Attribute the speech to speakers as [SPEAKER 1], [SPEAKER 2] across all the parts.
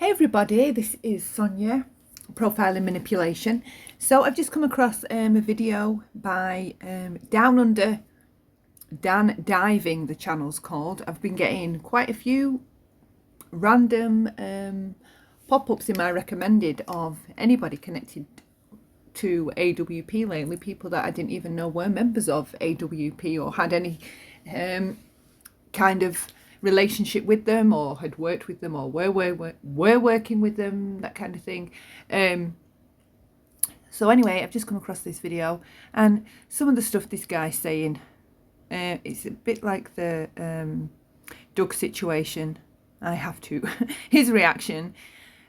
[SPEAKER 1] Hey everybody, this is Sonia, Profiling Manipulation. So I've just come across a video by Downunder, Dan Diving, the channel's called. I've been getting quite a few random pop-ups in my recommended of anybody connected to AWP lately, people that I didn't even know were members of AWP or had any kind of relationship with them or had worked with them or were working with them, that kind of thing. So anyway, I've just come across this video and some of the stuff this guy's saying, it's a bit like the Doug situation. I have to. His reaction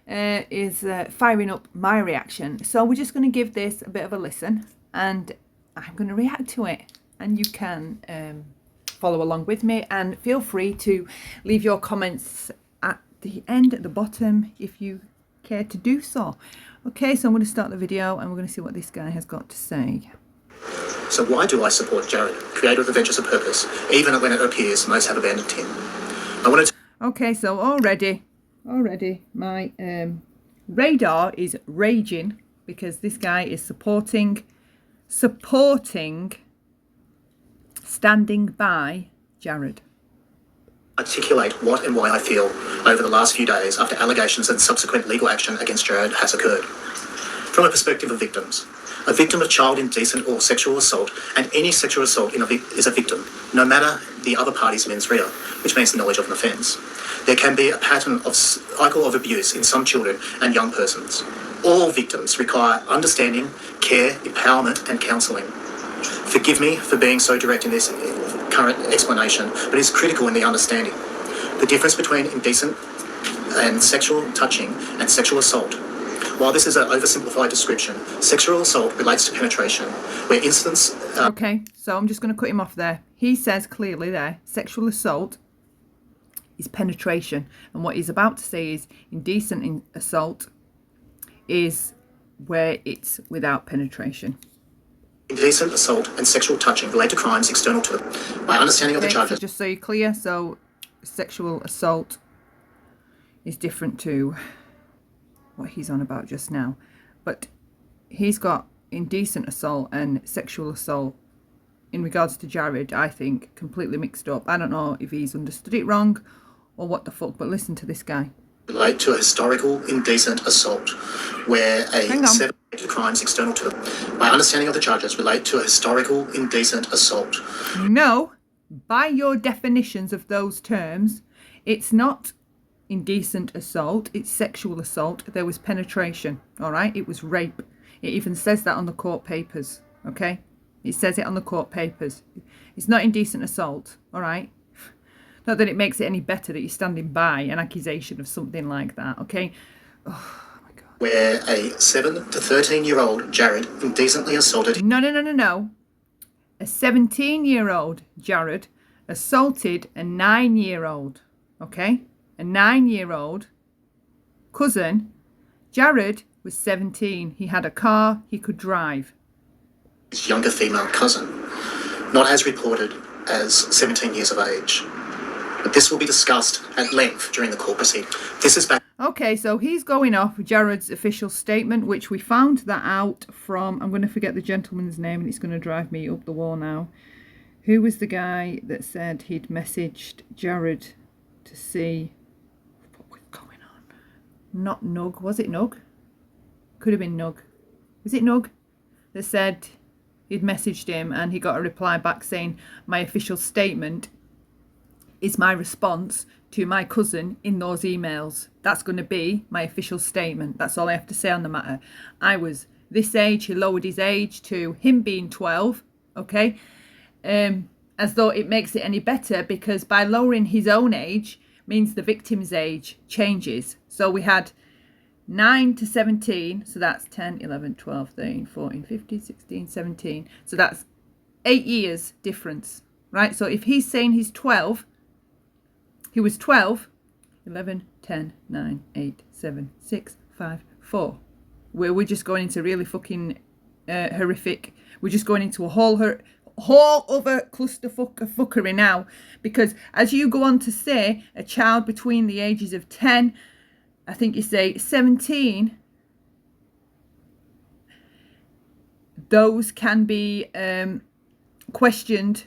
[SPEAKER 1] is firing up my reaction. So we're just going to give this a bit of a listen and I'm going to react to it, and you can follow along with me, and feel free to leave your comments at the end, at the bottom, if you care to do so. Okay, so I'm going to start the video and we're going to see what this guy has got to say.
[SPEAKER 2] So why do I support Jared, creator of the Ventures of Purpose, even when it appears most have abandoned him? I wanted to...
[SPEAKER 1] Okay, so already my radar is raging because this guy is supporting, standing by Jared.
[SPEAKER 2] Articulate what and why I feel over the last few days after allegations and subsequent legal action against Jared has occurred. From a perspective of victims, a victim of child indecent or sexual assault, and any sexual assault is a victim, no matter the other party's mens rea, which means the knowledge of an offence. There can be a pattern of cycle of abuse in some children and young persons. All victims require understanding, care, empowerment and counselling. Forgive me for being so direct in this current explanation, but it's critical in the understanding. The difference between indecent and sexual touching and sexual assault. While this is an oversimplified description, sexual assault relates to penetration, where incidents...
[SPEAKER 1] Okay, so I'm just going to cut him off there. He says clearly there, sexual assault is penetration. And what he's about to say is indecent assault is where it's without penetration.
[SPEAKER 2] Indecent assault and sexual touching relate to crimes external to them. My understanding of the charges...
[SPEAKER 1] So just so you're clear, so sexual assault is different to what he's on about just now. But he's got indecent assault and sexual assault in regards to Jared, I think, completely mixed up. I don't know if he's understood it wrong or what the fuck, but listen to this guy.
[SPEAKER 2] Relate to a historical indecent assault where a crimes external to them. My understanding of the charges relate to a historical indecent assault.
[SPEAKER 1] No, by your definitions of those terms, it's not indecent assault, it's sexual assault. There was penetration, all right? It was rape. It even says that on the court papers, okay? It says it on the court papers. It's not indecent assault, all right? Not that it makes it any better that you're standing by an accusation of something like that, okay? Oh my God.
[SPEAKER 2] Where a 7 to 13-year-old Jared indecently assaulted...
[SPEAKER 1] No. A 17-year-old Jared assaulted a 9-year-old, okay? A 9-year-old cousin. Jared was 17. He had a car. He could drive.
[SPEAKER 2] His younger female cousin, not as reported as 17 years of age. But this will be discussed at length during the court proceeding. This is back...
[SPEAKER 1] Okay, so he's going off Jared's official statement, which we found that out from... I'm going to forget the gentleman's name and it's going to drive me up the wall now. Who was the guy that said he'd messaged Jared to see what was going on? Not Nug. Was it Nug? Could have been Nug. Was it Nug? That said he'd messaged him and he got a reply back saying, my official statement is my response to my cousin in those emails. That's going to be my official statement. That's all I have to say on the matter. I was this age. He lowered his age to him being 12. Okay. As though it makes it any better, because by lowering his own age means the victim's age changes. So we had 9 to 17. So that's 10, 11, 12, 13, 14, 15, 16, 17. So that's 8 years difference, right? So if he's saying he's 12, he was 12, 11, 10, 9, 8, 7, 6, 5, 4. Where we're just going into really fucking horrific. We're just going into a whole other clusterfuck of fuckery now. Because as you go on to say, a child between the ages of 10 I think you say 17, those can be questioned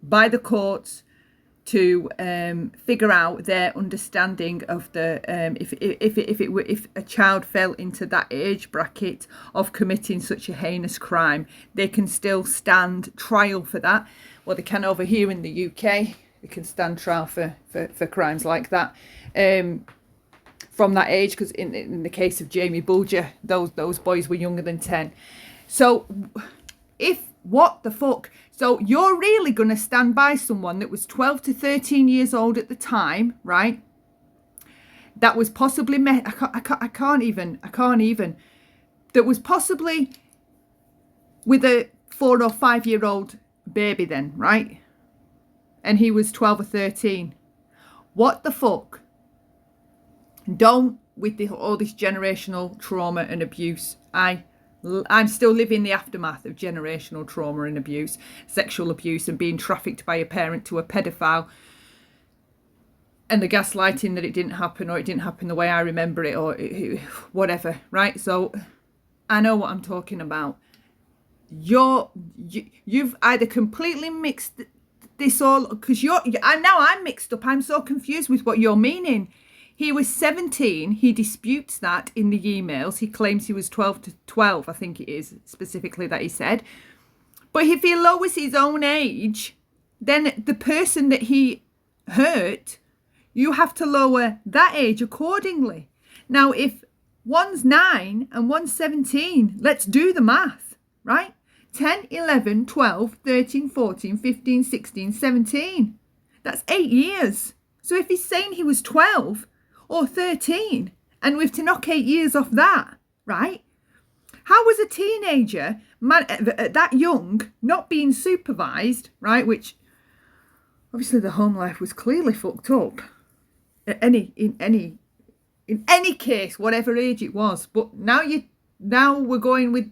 [SPEAKER 1] by the courts to figure out their understanding of the if a child fell into that age bracket of committing such a heinous crime, they can still stand trial for that. Well, they can over here in the UK. They can stand trial for crimes like that from that age, because in the case of Jamie Bulger, those boys were younger than 10. So what the fuck? So you're really going to stand by someone that was 12 to 13 years old at the time, right? That was possibly, I can't even, that was possibly with a 4 or 5 year old baby then, right? And he was 12 or 13. What the fuck? Don't, with all this generational trauma and abuse. I'm still living the aftermath of generational trauma and abuse, sexual abuse, and being trafficked by a parent to a pedophile, and the gaslighting that it didn't happen, or it didn't happen the way I remember it, or whatever, right? So I know what I'm talking about. You've either completely mixed this all, because I'm mixed up. I'm so confused with what you're meaning. He was 17. He disputes that in the emails. He claims he was 12 to 12, I think it is specifically that he said. But if he lowers his own age, then the person that he hurt, you have to lower that age accordingly. Now, if one's 9 and one's 17, let's do the math, right? 10, 11, 12, 13, 14, 15, 16, 17. That's 8 years. So if he's saying he was 12... or 13, and we've to knock 8 years off that, right? How was a teenager that young not being supervised, right? Which obviously the home life was clearly fucked up. In any case, whatever age it was. But now we're going with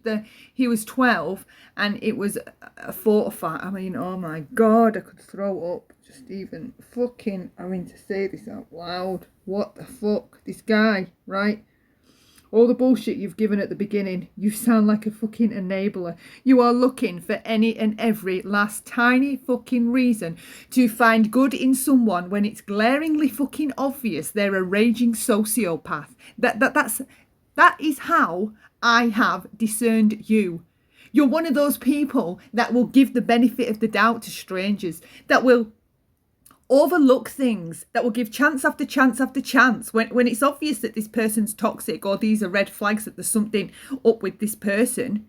[SPEAKER 1] he was 12 and it was a 4 or 5. I mean, oh my God, I could throw up just even fucking having to say this out loud. What the fuck? This guy, right? All the bullshit you've given at the beginning, you sound like a fucking enabler. You are looking for any and every last tiny fucking reason to find good in someone when it's glaringly fucking obvious they're a raging sociopath. That is how I have discerned you. You're one of those people that will give the benefit of the doubt to strangers, that will overlook things, that will give chance after chance after chance when it's obvious that this person's toxic, or these are red flags that there's something up with this person.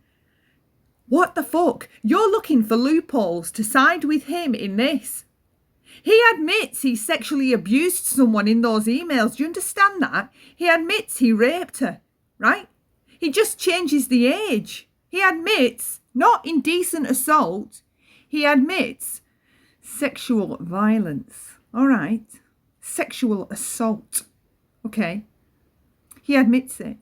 [SPEAKER 1] What the fuck? You're looking for loopholes to side with him in this. He admits he sexually abused someone in those emails. Do you understand that? He admits he raped her, right? He just changes the age. He admits not indecent assault. He admits sexual violence. All right. Sexual assault. Okay. He admits it.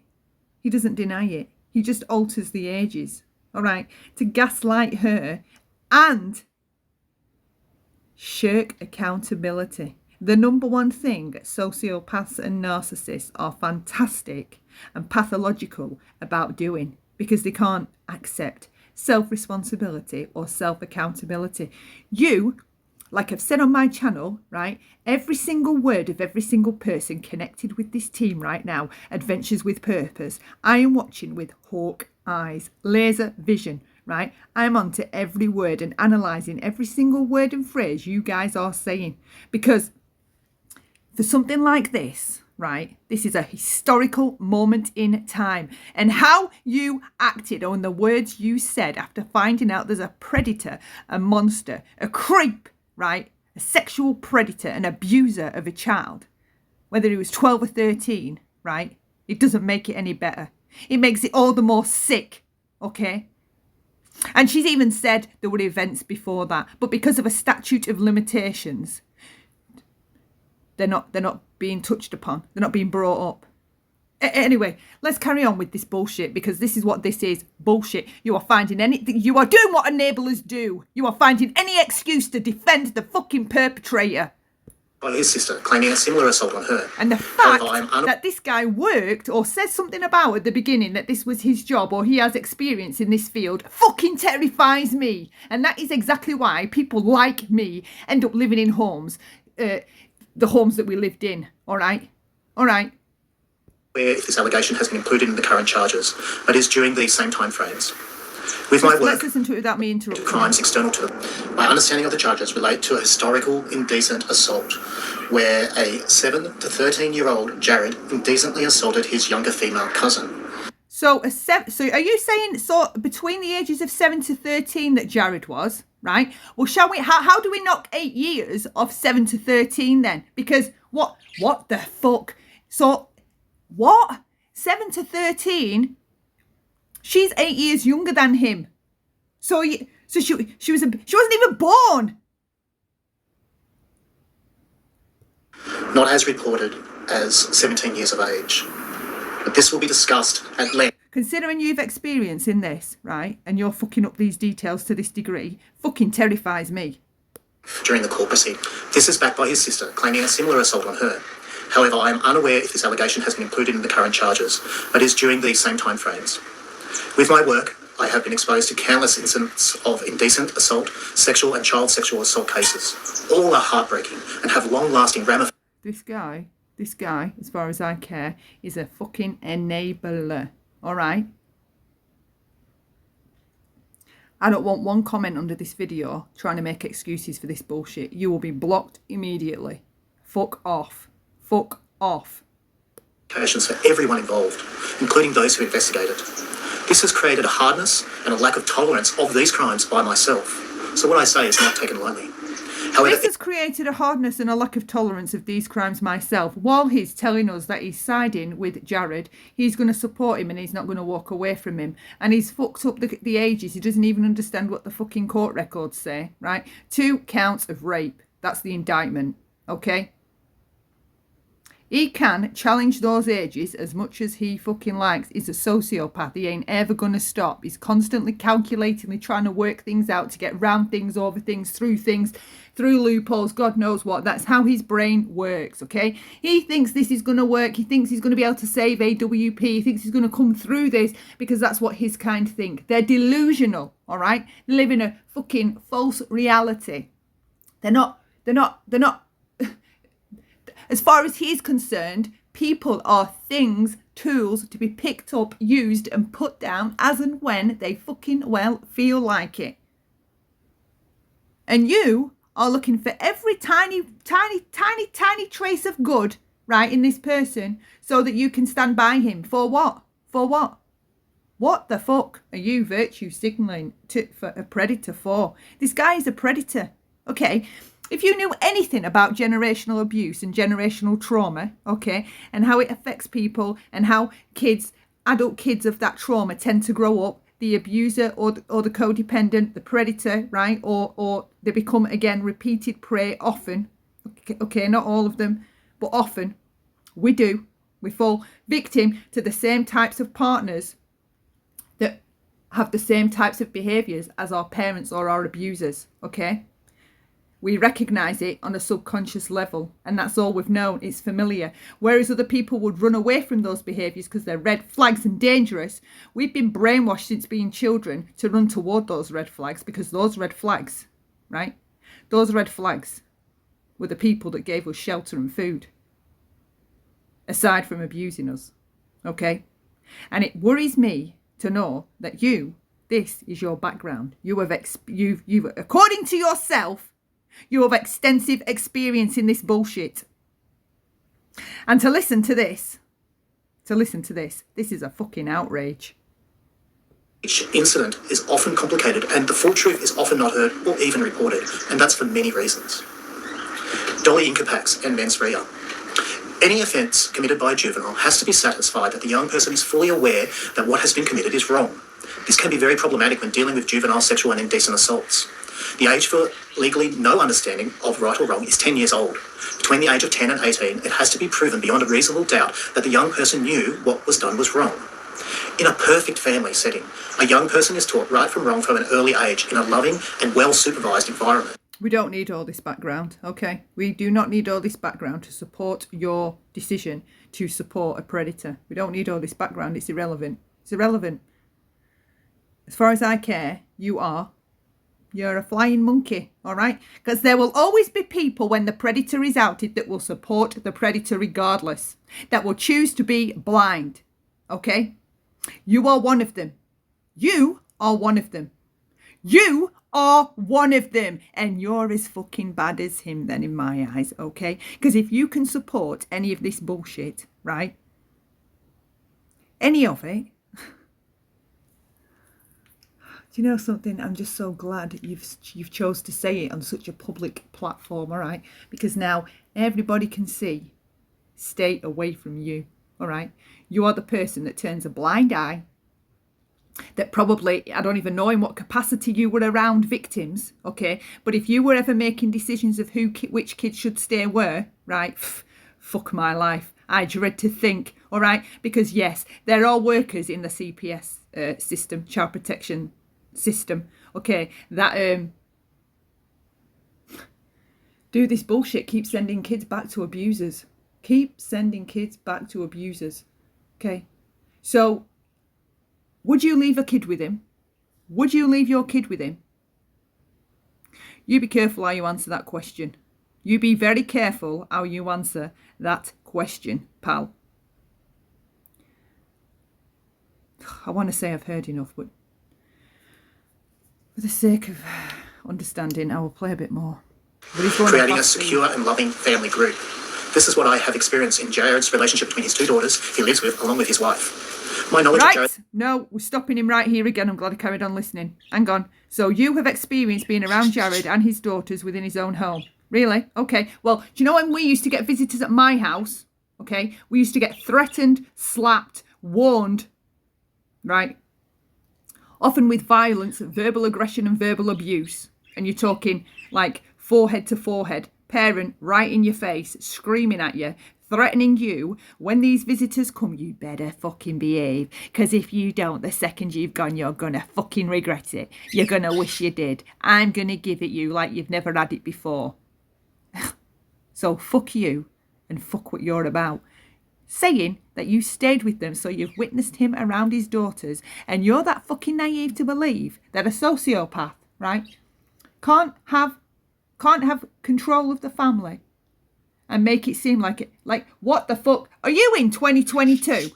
[SPEAKER 1] He doesn't deny it. He just alters the ages. All right. To gaslight her and shirk accountability. The number one thing sociopaths and narcissists are fantastic and pathological about doing, because they can't accept self-responsibility or self-accountability. You, like I've said on my channel, right, every single word of every single person connected with this team right now, Adventures with Purpose, I am watching with hawk eyes, laser vision, right? I'm on to every word and analysing every single word and phrase you guys are saying, because for something like this, right, this is a historical moment in time, and how you acted on the words you said after finding out there's a predator, a monster, a creep, right, a sexual predator, an abuser of a child, whether he was 12 or 13, right, it doesn't make it any better. It makes it all the more sick, okay? And she's even said there were events before that, but because of a statute of limitations, they're not being touched upon. They're not being brought up. Anyway, let's carry on with this bullshit, because this is what this is. Bullshit. You are finding anything. You are doing what enablers do. You are finding any excuse to defend the fucking perpetrator.
[SPEAKER 2] by his sister, claiming a similar assault on her.
[SPEAKER 1] And the fact
[SPEAKER 2] However,
[SPEAKER 1] that this guy worked or said something about at the beginning that this was his job or he has experience in this field fucking terrifies me. And that is exactly why people like me end up living in homes, the homes that we lived in. All right? All right.
[SPEAKER 2] Where if this allegation has been included in the current charges, but is during these same timeframes. With my work,
[SPEAKER 1] let's listen to it without me interrupting.
[SPEAKER 2] Crimes external to them. My understanding of the charges relate to a historical indecent assault, where a 7 to 13-year-old Jared indecently assaulted his younger female cousin.
[SPEAKER 1] So are you saying between the ages of 7 to 13 that Jared was, right? Well, shall we? How do we knock 8 years off 7 to 13 then? Because what the fuck? So what? 7 to 13. She's 8 years younger than him. So she wasn't even born.
[SPEAKER 2] Not as reported as 17 years of age. But this will be discussed at length.
[SPEAKER 1] Considering you've experience in this, right, and you're fucking up these details to this degree, fucking terrifies me.
[SPEAKER 2] During the court proceeding. This is backed by his sister, claiming a similar assault on her. However, I am unaware if this allegation has been included in the current charges, but is during these same timeframes. With my work, I have been exposed to countless incidents of indecent assault, sexual and child sexual assault cases. All are heartbreaking and have long-lasting ramifications.
[SPEAKER 1] This guy, as far as I care, is a fucking enabler. All right? I don't want one comment under this video trying to make excuses for this bullshit. You will be blocked immediately. Fuck off. Fuck off.
[SPEAKER 2] For everyone involved, including those who investigated. This has created a hardness and a lack of tolerance of these crimes by myself. So what I say is not taken lightly. However,
[SPEAKER 1] this has created a hardness and a lack of tolerance of these crimes myself. While he's telling us that he's siding with Jared, he's going to support him and he's not going to walk away from him. And he's fucked up the ages. He doesn't even understand what the fucking court records say, right? 2 counts of rape. That's the indictment, okay? He can challenge those ages as much as he fucking likes. He's a sociopath. He ain't ever going to stop. He's constantly calculatingly trying to work things out to get round things, over things, through loopholes, God knows what. That's how his brain works, okay? He thinks this is going to work. He thinks he's going to be able to save AWP. He thinks he's going to come through this because that's what his kind think. They're delusional, all right? They live in a fucking false reality. They're not as far as he's concerned, people are things, tools to be picked up, used and put down as and when they fucking well feel like it. And you are looking for every tiny trace of good, right, in this person so that you can stand by him. For what? For what? What the fuck are you virtue signalling for a predator for? This guy is a predator, okay? If you knew anything about generational abuse and generational trauma, okay, and how it affects people and how adult kids of that trauma tend to grow up, the abuser or the codependent, the predator, right, or they become, again, repeated prey often, okay, not all of them, but often, we fall victim to the same types of partners that have the same types of behaviours as our parents or our abusers, okay? We recognise it on a subconscious level, and that's all we've known. It's familiar. Whereas other people would run away from those behaviours because they're red flags and dangerous, we've been brainwashed since being children to run toward those red flags because those red flags, right? Those red flags were the people that gave us shelter and food, aside from abusing us, okay? And it worries me to know that this is your background. You've according to yourself, you have extensive experience in this bullshit. And to listen to this, this is a fucking outrage.
[SPEAKER 2] Each incident is often complicated and the full truth is often not heard or even reported, and that's for many reasons. Dolly Incapax and mens rea. Any offence committed by a juvenile has to be satisfied that the young person is fully aware that what has been committed is wrong. This can be very problematic when dealing with juvenile sexual and indecent assaults. The age for legally no understanding of right or wrong is 10 years old. Between the age of 10 and 18, it has to be proven beyond a reasonable doubt that the young person knew what was done was wrong. In a perfect family setting, a young person is taught right from wrong from an early age in a loving and well-supervised environment.
[SPEAKER 1] We don't need all this background, okay? We do not need all this background to support your decision to support a predator. We don't need all this background. It's irrelevant. It's irrelevant. As far as I care, you're a flying monkey, all right? Because there will always be people when the predator is outed that will support the predator regardless, that will choose to be blind, okay? You are one of them. You are one of them. You are one of them. And you're as fucking bad as him then in my eyes, okay? Because if you can support any of this bullshit, right? Any of it. Do you know something? I'm just so glad you've chose to say it on such a public platform, all right? Because now everybody can see. Stay away from you, all right? You are the person that turns a blind eye, that probably, I don't even know in what capacity you were around victims, okay? But if you were ever making decisions of which kids should stay where, right? Fuck my life. I dread to think, all right? Because yes, there are workers in the CPS system, child protection system, okay, that do this bullshit, keep sending kids back to abusers. Keep sending kids back to abusers, okay? So, would you leave a kid with him? Would you leave your kid with him? You be careful how you answer that question. You be very careful how you answer that question, pal. I want to say I've heard enough, but for the sake of understanding, I will play a bit more.
[SPEAKER 2] Creating a secure and loving family group. This is what I have experienced in Jared's relationship between his two daughters he lives with, along with his wife. My knowledge of Jared...
[SPEAKER 1] No, we're stopping him right here again. I'm glad I carried on listening. Hang on. So you have experienced being around Jared and his daughters within his own home. Really? Okay. Well, do you know when we used to get visitors at my house? Okay. We used to get threatened, slapped, warned, right? Often with violence, verbal aggression and verbal abuse. And you're talking like forehead to forehead, parent right in your face, screaming at you, threatening you. When these visitors come, you better fucking behave. Because if you don't, the second you've gone, you're going to fucking regret it. You're going to wish you did. I'm going to give it you like you've never had it before. So fuck you and fuck what you're about. Saying that you stayed with them so you've witnessed him around his daughters and you're that fucking naive to believe that a sociopath, right, can't have control of the family and make it seem like it, like, what the fuck? Are you in 2022?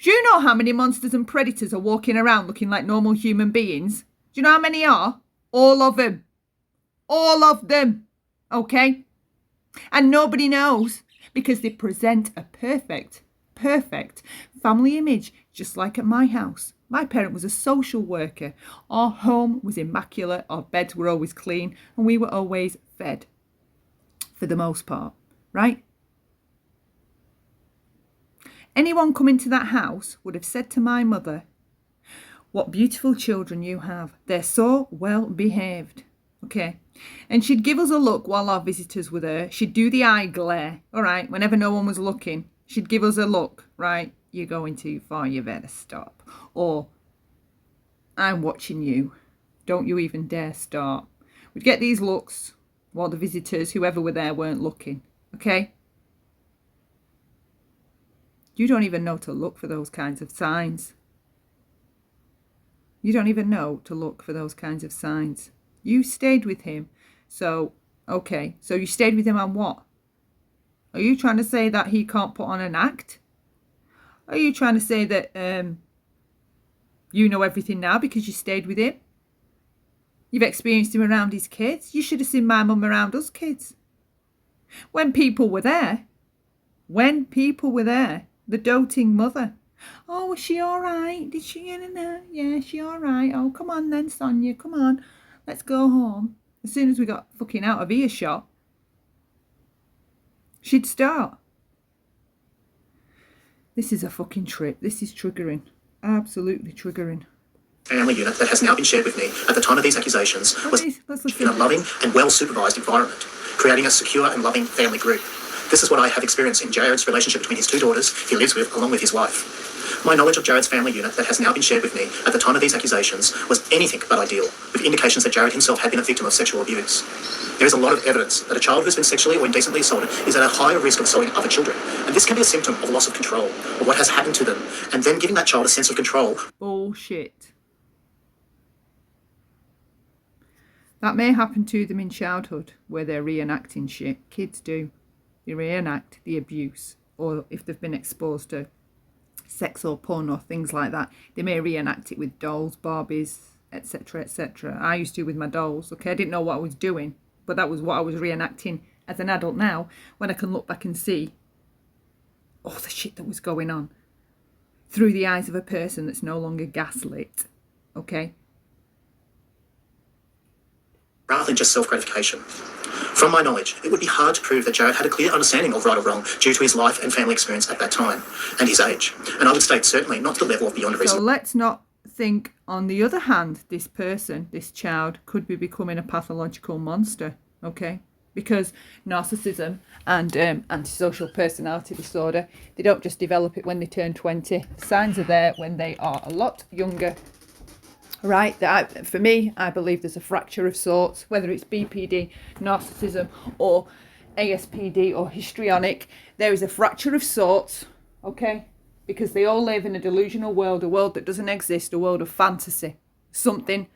[SPEAKER 1] Do you know how many monsters and predators are walking around looking like normal human beings? Do you know how many are? All of them. All of them. Okay? And nobody knows. Because they present a perfect family image, just like at my house. My parent was a social worker. Our home was immaculate. Our beds were always clean. And we were always fed, for the most part, right? Anyone coming to that house would have said to my mother, what beautiful children you have. They're so well behaved. Okay. And she'd give us a look while our visitors were there. She'd do the eye glare, all right, whenever no one was looking. She'd give us a look, right, you're going too far, you better stop. Or, I'm watching you, don't you even dare start. We'd get these looks while the visitors, whoever were there, weren't looking, okay? You don't even know to look for those kinds of signs. You don't even know to look for those kinds of signs. You stayed with him. So, okay. So you stayed with him on what? Are you trying to say that he can't put on an act? Are you trying to say that you know everything now because you stayed with him? You've experienced him around his kids. You should have seen my mum around us kids. When people were there. The doting mother. Oh, was she all right? Did she? Yeah, she all right. Oh, come on then, Sonia. Come on. Let's go home. As soon as we got fucking out of earshot, she'd start. This is a fucking trip. This is triggering. Absolutely triggering.
[SPEAKER 2] Family unit that has now been shared with me at the time of these accusations was in a loving and well-supervised environment, creating a secure and loving family group. This is what I have experienced in Jared's relationship between his two daughters he lives with, along with his wife. My knowledge of Jared's family unit that has now been shared with me at the time of these accusations was anything but ideal, with indications that Jared himself had been a victim of sexual abuse. There is a lot of evidence that a child who's been sexually or indecently assaulted is at a higher risk of assaulting other children, and this can be a symptom of loss of control, of what has happened to them, and then giving that child a sense of control.
[SPEAKER 1] Bullshit. That may happen to them in childhood, where they're reenacting shit. Kids do. They reenact the abuse, or if they've been exposed to sex or porn or things like that, they may reenact it with dolls, Barbies, etc, etc. I used to with my dolls. Okay, I didn't know what I was doing, but that was what I was reenacting as an adult now, when I can look back and see all the shit that was going on through the eyes of a person that's no longer gaslit. Okay?
[SPEAKER 2] Rather than just self-gratification. From my knowledge, it would be hard to prove that Jared had a clear understanding of right or wrong due to his life and family experience at that time, and his age. And I would state certainly not to the level of beyond reason.
[SPEAKER 1] So let's not think, on the other hand, this person, this child, could be becoming a pathological monster, okay? Because narcissism and antisocial personality disorder, they don't just develop it when they turn 20. Signs are there when they are a lot younger. Right, for me, I believe there's a fracture of sorts, whether it's BPD, narcissism, or ASPD, or histrionic. There is a fracture of sorts, okay? Because they all live in a delusional world, a world that doesn't exist, a world of fantasy. Something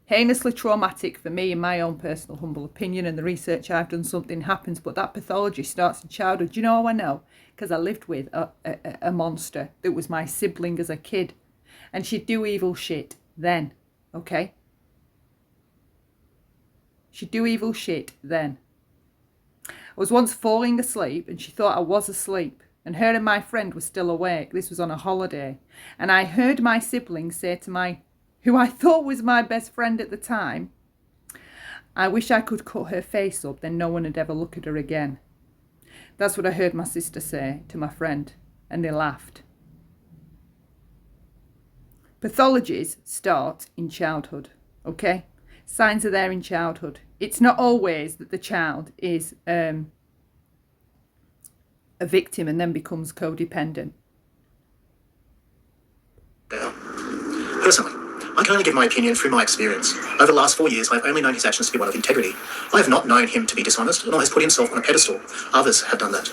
[SPEAKER 1] heinously traumatic for me, in my own personal humble opinion, and the research I've done, something happens, but that pathology starts in childhood. Do you know how I know? Because I lived with a monster that was my sibling as a kid. And she'd do evil shit then, okay? She'd do evil shit then. I was once falling asleep and she thought I was asleep. And her and my friend were still awake. This was on a holiday. And I heard my sibling say to who I thought was my best friend at the time, I wish I could cut her face up, then no one would ever look at her again. That's what I heard my sister say to my friend. And they laughed. Pathologies start in childhood, okay? Signs are there in childhood. It's not always that the child is a victim and then becomes codependent.
[SPEAKER 2] Personally, I can only give my opinion through my experience. Over the last 4 years, I've only known his actions to be one of integrity. I have not known him to be dishonest, nor has put himself on a pedestal. Others have done that.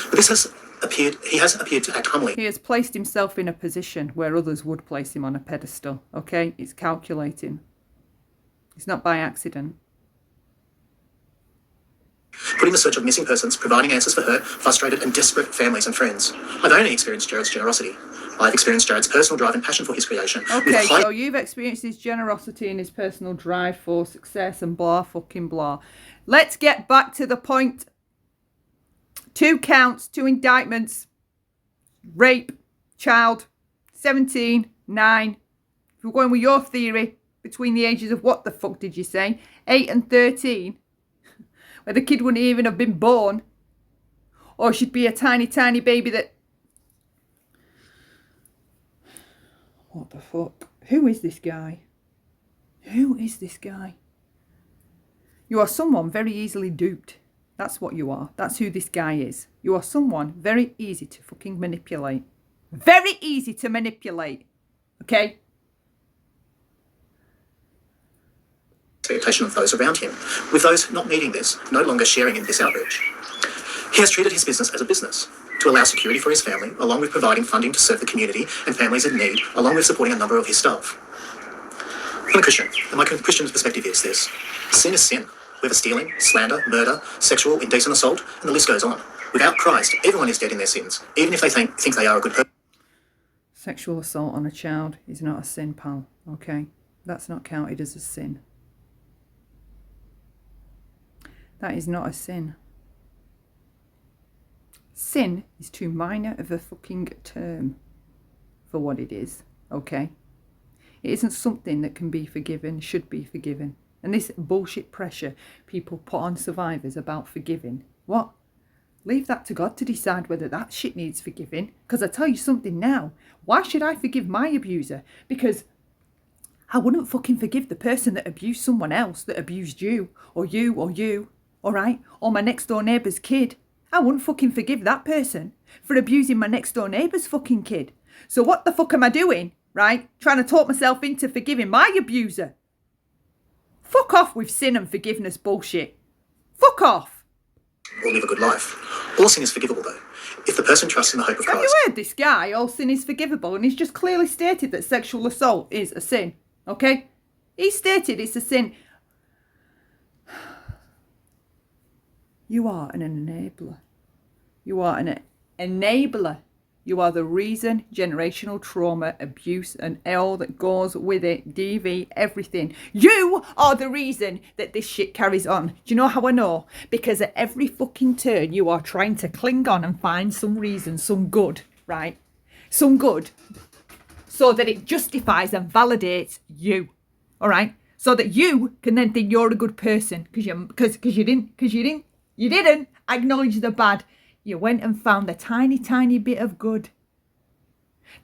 [SPEAKER 2] But he has appeared to act humbly.
[SPEAKER 1] He has placed himself in a position where others would place him on a pedestal, okay? It's calculating. It's not by accident.
[SPEAKER 2] Put in the search of missing persons, providing answers for hurt, frustrated and desperate families and friends. I've only experienced Jared's generosity. I've experienced Jared's personal drive and passion for his creation.
[SPEAKER 1] Okay, so you've experienced his generosity and his personal drive for success and blah fucking blah. Let's get back to the point. 2 counts, 2 indictments. Rape, child, 17, 9. If we're going with your theory, between the ages of, what the fuck did you say? 8 and 13. Where the kid wouldn't even have been born. Or she'd be a tiny, tiny baby that... What the fuck? Who is this guy? Who is this guy? You are someone very easily duped. That's what you are. That's who this guy is. You are someone very easy to fucking manipulate. Very easy to manipulate. Okay?
[SPEAKER 2] Expectation of those around him, with those not meeting this, no longer sharing in this outrage. He has treated his business as a business, to allow security for his family, along with providing funding to serve the community and families in need, along with supporting a number of his staff. I'm a Christian, and my Christian perspective is this. Sin is sin. Whether stealing, slander, murder, sexual, indecent assault, and the list goes on. Without Christ, everyone is dead in their sins, even if they think they are a good person.
[SPEAKER 1] Sexual assault on a child is not a sin, pal, okay? That's not counted as a sin. That is not a sin. Sin is too minor of a fucking term for what it is, okay? It isn't something that can be forgiven, should be forgiven. And this bullshit pressure people put on survivors about forgiving. What? Leave that to God to decide whether that shit needs forgiving. Because I tell you something now. Why should I forgive my abuser? Because I wouldn't fucking forgive the person that abused someone else, that abused you, or you, alright? Or my next door neighbour's kid. I wouldn't fucking forgive that person for abusing my next door neighbour's fucking kid. So what the fuck am I doing, right? Trying to talk myself into forgiving my abuser. Fuck off with sin and forgiveness bullshit. Fuck off.
[SPEAKER 2] Or live a good life. All sin is forgivable, though, if the person trusts in the hope of
[SPEAKER 1] Have
[SPEAKER 2] Christ.
[SPEAKER 1] you heard this guy? All sin is forgivable, and he's just clearly stated that sexual assault is a sin. Okay? He stated it's a sin. You are an enabler. You are an enabler. You are the reason generational trauma, abuse, and all that goes with it, DV, everything. You are the reason that this shit carries on. Do you know how I know? Because at every fucking turn, you are trying to cling on and find some reason, some good, right? Some good, so that it justifies and validates you, all right? So that you can then think you're a good person because you didn't acknowledge the bad. You went and found a tiny, tiny bit of good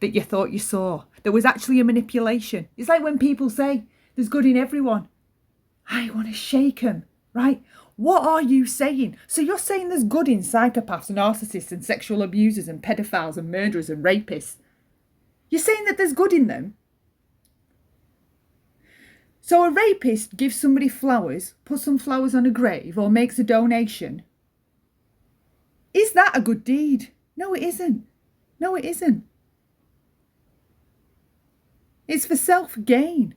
[SPEAKER 1] that you thought you saw. There was actually a manipulation. It's like when people say there's good in everyone. I want to shake them, right? What are you saying? So you're saying there's good in psychopaths, narcissists, and sexual abusers, and pedophiles, and murderers, and rapists. You're saying that there's good in them. So a rapist gives somebody flowers, puts some flowers on a grave, or makes a donation. Is that a good deed? No, it isn't. No, it isn't. It's for self-gain.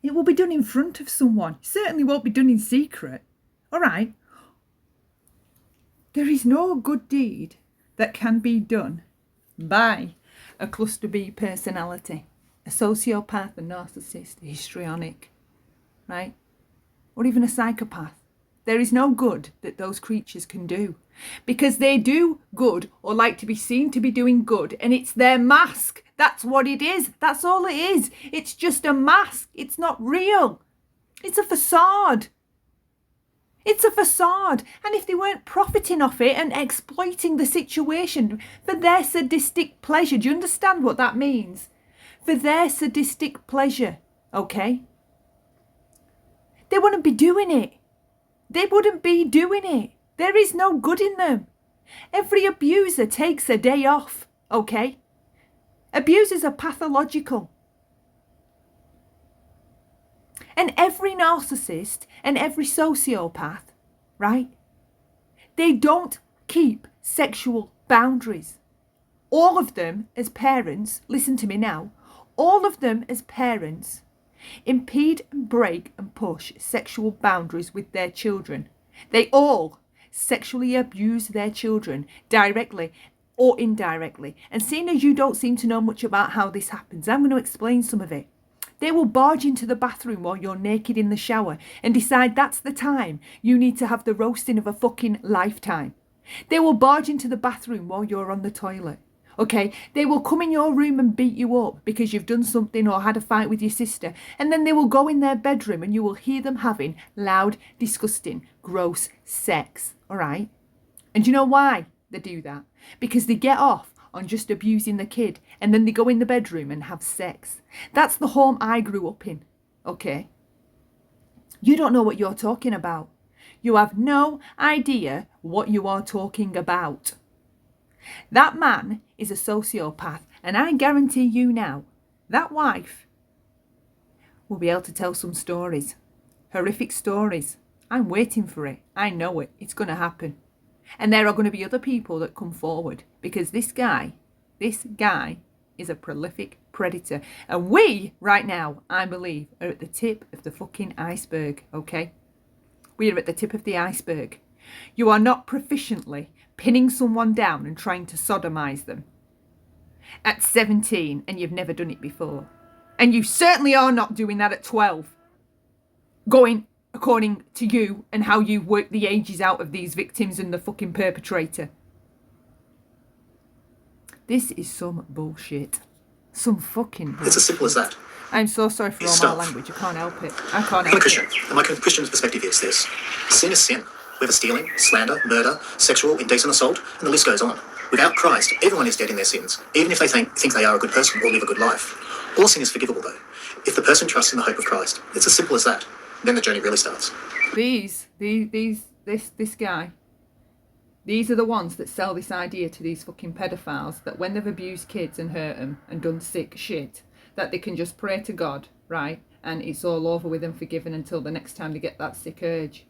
[SPEAKER 1] It will be done in front of someone. It certainly won't be done in secret. All right? There is no good deed that can be done by a cluster B personality, a sociopath, a narcissist, a histrionic, right? Or even a psychopath. There is no good that those creatures can do because they do good or like to be seen to be doing good, and it's their mask. That's what it is. That's all it is. It's just a mask. It's not real. It's a facade. It's a facade. And if they weren't profiting off it and exploiting the situation for their sadistic pleasure, do you understand what that means? For their sadistic pleasure, okay? They wouldn't be doing it. They wouldn't be doing it. There is no good in them. Every abuser takes a day off, okay? Abusers are pathological. And every narcissist and every sociopath, right? They don't keep sexual boundaries. All of them as parents, listen to me now, all of them as parents impede and break and push sexual boundaries with their children. They all sexually abuse their children directly or indirectly. And seeing as you don't seem to know much about how this happens, I'm going to explain some of it. They will barge into the bathroom while you're naked in the shower and decide that's the time you need to have the roasting of a fucking lifetime. They will barge into the bathroom while you're on the toilet. Okay, they will come in your room and beat you up because you've done something or had a fight with your sister. And then they will go in their bedroom and you will hear them having loud, disgusting, gross sex. All right? And you know why they do that? Because they get off on just abusing the kid and then they go in the bedroom and have sex. That's the home I grew up in. Okay? You don't know what you're talking about. You have no idea what you are talking about. That man is a sociopath, and I guarantee you now, that wife will be able to tell some stories. Horrific stories. I'm waiting for it. I know it. It's going to happen. And there are going to be other people that come forward because this guy is a prolific predator. And we, right now, I believe, are at the tip of the fucking iceberg, okay? We are at the tip of the iceberg. You are not proficiently pinning someone down and trying to sodomize them at 17 and you've never done it before. And you certainly are not doing that at 12. Going according to you and how you work the ages out of these victims and the fucking perpetrator. This is some bullshit. Some fucking bullshit.
[SPEAKER 2] It's as simple as that.
[SPEAKER 1] I'm so sorry for all my language. I can't help it. I can't
[SPEAKER 2] I'm a
[SPEAKER 1] help
[SPEAKER 2] Christian,
[SPEAKER 1] it.
[SPEAKER 2] and my Christian perspective is this. Sin is sin. Whether stealing, slander, murder, sexual, indecent assault, and the list goes on. Without Christ, everyone is dead in their sins, even if they think they are a good person or live a good life. All sin is forgivable, though, if the person trusts in the hope of Christ. It's as simple as that. Then the journey really starts.
[SPEAKER 1] This guy These are the ones that sell this idea to these fucking pedophiles that when they've abused kids and hurt them and done sick shit, that they can just pray to God, right? And it's all over with them, forgiven until the next time they get that sick urge.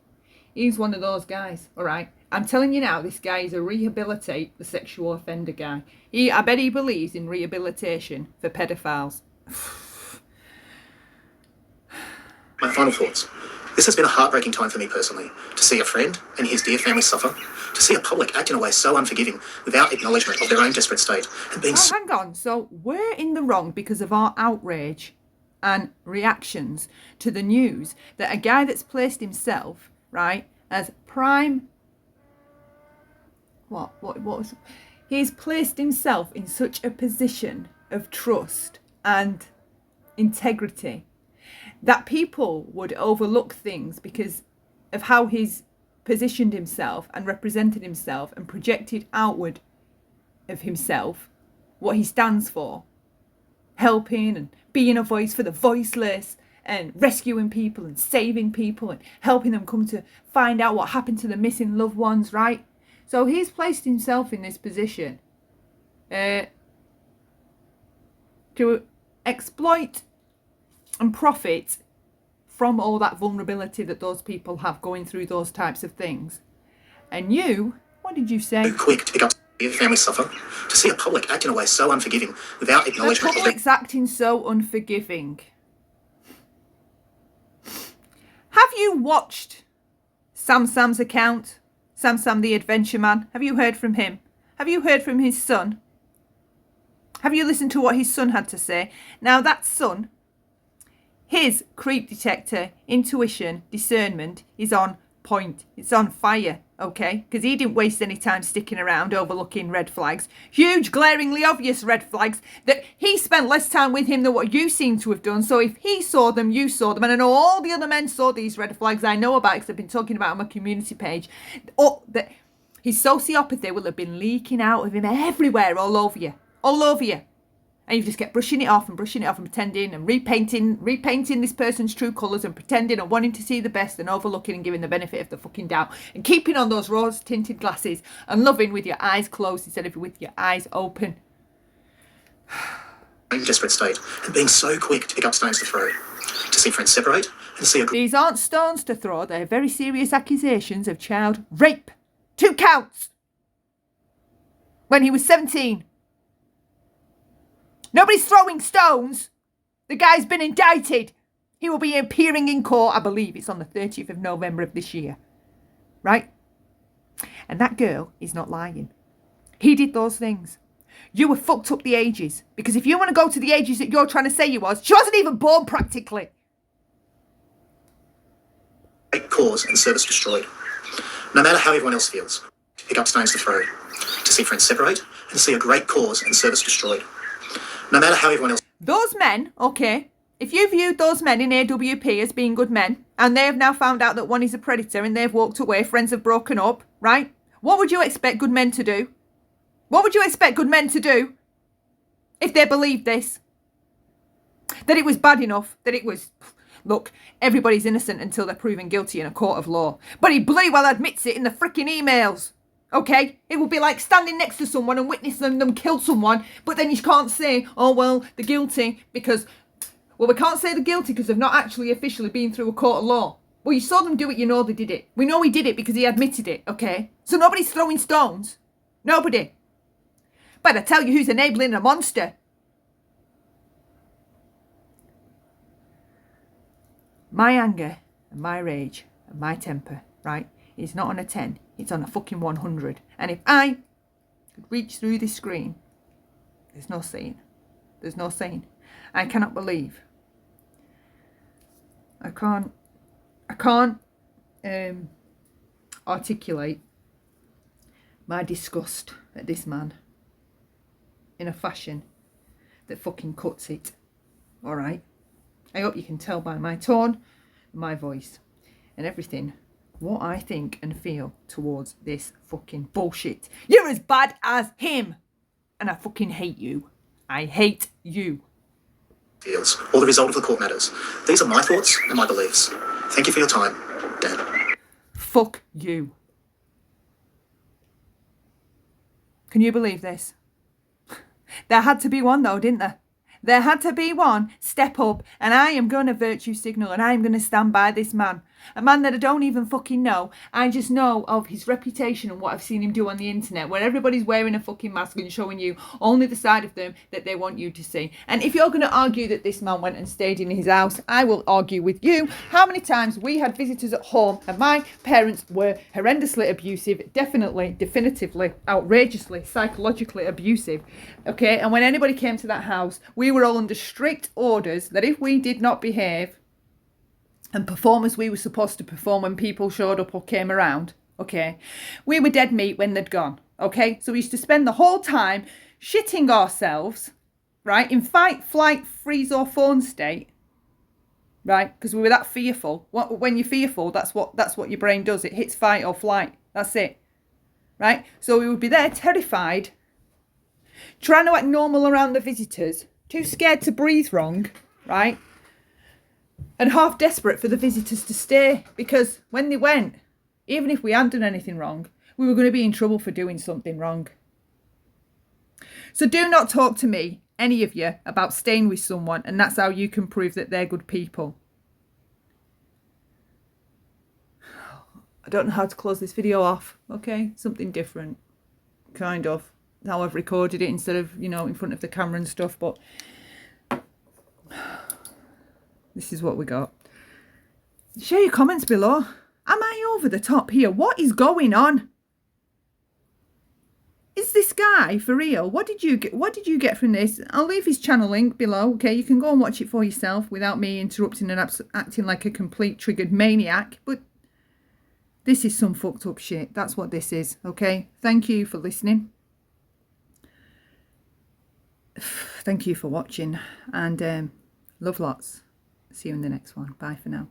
[SPEAKER 1] He's one of those guys, all right? I'm telling you now, this guy is a rehabilitate the sexual offender guy. I bet he believes in rehabilitation for pedophiles.
[SPEAKER 2] My final thoughts. This has been a heartbreaking time for me personally, to see a friend and his dear family suffer, to see a public act in a way so unforgiving without acknowledgement of their own desperate state, and being
[SPEAKER 1] Oh, hang on. So we're in the wrong because of our outrage and reactions to the news that a guy that's placed himself, right, as prime... What was... He's placed himself in such a position of trust and integrity that people would overlook things because of how he's positioned himself and represented himself and projected outward of himself, what he stands for, helping and being a voice for the voiceless and rescuing people and saving people and helping them come to find out what happened to the missing loved ones, right? So he's placed himself in this position to exploit and profit from all that vulnerability that those people have going through those types of things. And you, what did you say?
[SPEAKER 2] too quick to pick up their family suffer, to see a public act in a way so unforgiving without
[SPEAKER 1] The
[SPEAKER 2] acknowledgement of their...
[SPEAKER 1] public's acting so unforgiving. Have you watched Sam's account? Sam the Adventure Man? Have you heard from him? Have you heard from his son? Have you listened to what his son had to say? Now that son, his creep detector, intuition, discernment is on point. It's on fire, okay? Because he didn't waste any time sticking around overlooking red flags. Huge, glaringly obvious red flags that he spent less time with him than what you seem to have done. So if he saw them, you saw them. And I know all the other men saw these red flags. I know about it because I've been talking about it on my community page. Oh, that his sociopathy will have been leaking out of him everywhere, all over you. All over you. And you just kept brushing it off and pretending and repainting this person's true colours and pretending and wanting to see the best and overlooking and giving the benefit of the fucking doubt and keeping on those rose-tinted glasses and loving with your eyes closed instead of with your eyes open.
[SPEAKER 2] own desperate state, and being so quick to pick up stones to throw, to see friends separate and see a...
[SPEAKER 1] These aren't stones to throw, they're very serious accusations of child rape. 2 counts! When he was 17. Nobody's throwing stones. The guy's been indicted. He will be appearing in court, I believe it's on the 30th of November of this year. Right? And that girl is not lying. He did those things. You were fucked up the ages. Because if you want to go to the ages that you're trying to say you was, she wasn't even born practically.
[SPEAKER 2] Great cause and service destroyed. No matter how everyone else feels, pick up stones to throw, to see friends separate and see a great cause and service destroyed. No matter how everyone else...
[SPEAKER 1] Those men, okay, if you viewed those men in AWP as being good men, and they have now found out that one is a predator and they've walked away, friends have broken up, right? What would you expect good men to do? What would you expect good men to do if they believed this? That it was bad enough, that it was... Look, everybody's innocent until they're proven guilty in a court of law. But he bloody well admits it in the freaking emails. Okay? It would be like standing next to someone and witnessing them kill someone, but then you can't say, oh, well, they're guilty because... Well, we can't say they're guilty because they've not actually officially been through a court of law. Well, you saw them do it, you know they did it. We know he did it because he admitted it, okay? So nobody's throwing stones. Nobody. But I tell you who's enabling a monster. My anger and my rage and my temper, right, is not on a 10. It's on a fucking 100. And if I could reach through this screen, there's no saying. There's no saying. I cannot believe. I can't articulate my disgust at this man in a fashion that fucking cuts it. All right? I hope you can tell by my tone, my voice, and everything what I think and feel towards this fucking bullshit. You're as bad as him. And I fucking hate you. I hate you.
[SPEAKER 2] ...feels, or the result of the court matters. These are my thoughts and my beliefs. Thank you for your time, Dan.
[SPEAKER 1] Fuck you. Can you believe this? There had to be one though, didn't there? There had to be one step up, and I am going to virtue signal, and I am going to stand by this man. A man that I don't even fucking know. I just know of his reputation and what I've seen him do on the internet, where everybody's wearing a fucking mask and showing you only the side of them that they want you to see. And if you're going to argue that this man went and stayed in his house, I will argue with you how many times we had visitors at home and my parents were horrendously abusive, definitively, outrageously, psychologically abusive. Okay, and when anybody came to that house, we were all under strict orders that if we did not behave and perform as we were supposed to perform when people showed up or came around, okay, we were dead meat when they'd gone, okay? So we used to spend the whole time shitting ourselves, right, in fight, flight, freeze or fawn state, right, because we were that fearful. When you're fearful, that's what your brain does. It hits fight or flight. That's it, right? So we would be there terrified, trying to act normal around the visitors, too scared to breathe wrong, right? And half desperate for the visitors to stay, because when they went, even if we hadn't done anything wrong, we were going to be in trouble for doing something wrong. So do not talk to me, any of you, about staying with someone and that's how you can prove that they're good people. I don't know how to close this video off, okay? Something different, kind of. How I've recorded it instead of, you know, in front of the camera and stuff, but this is what we got. Share your comments below. Am I over the top here? What is going on? Is this guy for real? What did you get from this? I'll leave his channel link below. Okay, you can go and watch it for yourself without me interrupting and acting like a complete triggered maniac. But this is some fucked up shit. That's what this is. Okay. Thank you for listening. Thank you for watching, and love lots. See you in the next one. Bye for now.